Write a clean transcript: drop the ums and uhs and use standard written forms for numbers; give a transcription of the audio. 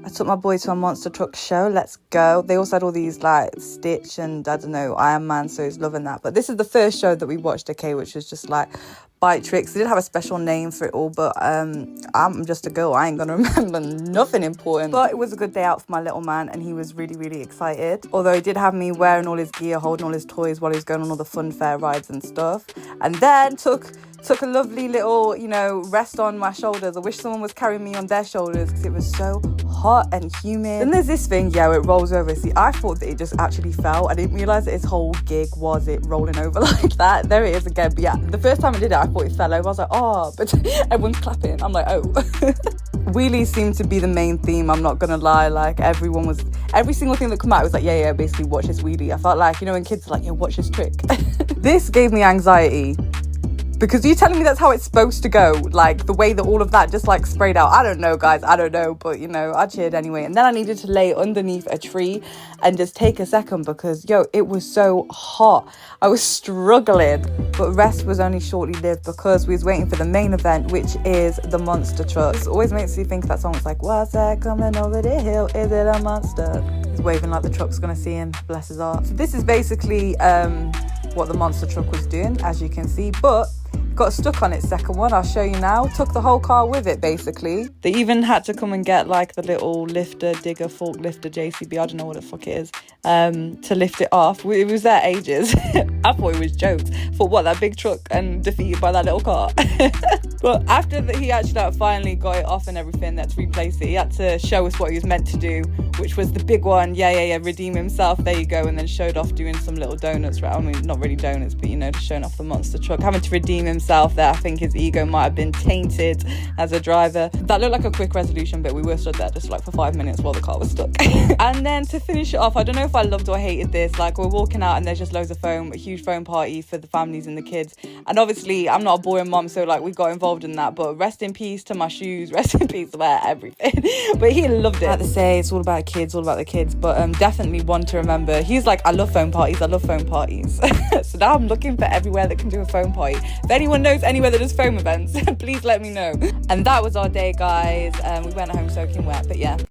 I took my boy to a monster truck show. Let's go. They also had all these like Stitch and I don't know, Iron Man, so he's loving that. But this is the first show that we watched, okay, which was just like Bike Tricks. They did have a special name for it all, but I'm just a girl. I ain't gonna remember nothing important. But it was a good day out for my little man, and he was really, really excited. Although he did have me wearing all his gear, holding all his toys while he was going on all the fun fair rides and stuff. And then took a lovely little, you know, rest on my shoulders. I wish someone was carrying me on their shoulders because it was so hot and humid. Then there's this thing, yeah, it rolls over. See, I thought that it just actually fell. I didn't realise that his whole gig was it rolling over like that. There it is again. But yeah, the first time I did it, I thought it fell over. I was like, oh, but everyone's clapping. I'm like, oh. Wheelies seemed to be the main theme, I'm not gonna lie. Like every single thing that came out was like, yeah, basically watch this wheelie. I felt like, you know, when kids are like, yeah, watch this trick. This gave me anxiety. Because you telling me that's how it's supposed to go? Like, the way that all of that just, like, sprayed out. I don't know, guys. I don't know. But, you know, I cheered anyway. And then I needed to lay underneath a tree and just take a second because, yo, it was so hot. I was struggling. But rest was only shortly lived because we was waiting for the main event, which is the monster truck. It always makes me think that song. It's like, what's that coming over the hill? Is it a monster? He's waving like the truck's going to see him. Bless his heart. So this is basically what the monster truck was doing, as you can see. But got stuck on its second one. I'll show you now. Took the whole car with it, basically. They even had to come and get like the little lifter, digger, fork lifter, JCB, I don't know what the fuck it is, to lift it off. It was there ages. I thought it was jokes. Thought, what, that big truck and defeated by that little car? But after that, he actually like, finally got it off and everything, had to replace it. He had to show us what he was meant to do, which was the big one. Yeah, redeem himself. There you go. And then showed off doing some little donuts, right? I mean, not really donuts, but, you know, just showing off the monster truck. Having to redeem himself there. I think his ego might have been tainted as a driver. That looked like a quick resolution, but we were stood there just like for 5 minutes while the car was stuck. And then to finish it off, I don't know if I loved or hated this. Like, we're walking out and there's just loads of foam, a huge foam party for the families and the kids. And obviously, I'm not a boy and mom, so like we got involved in that. But rest in peace to my shoes, rest in peace to everything. But he loved it. Like they say, it's all about kids, all about the kids. But definitely one to remember. He's like, I love foam parties. So now I'm looking for everywhere that can do a foam party. If anyone knows anywhere that does foam events, please let me know. And that was our day, guys. We went home soaking wet, but yeah.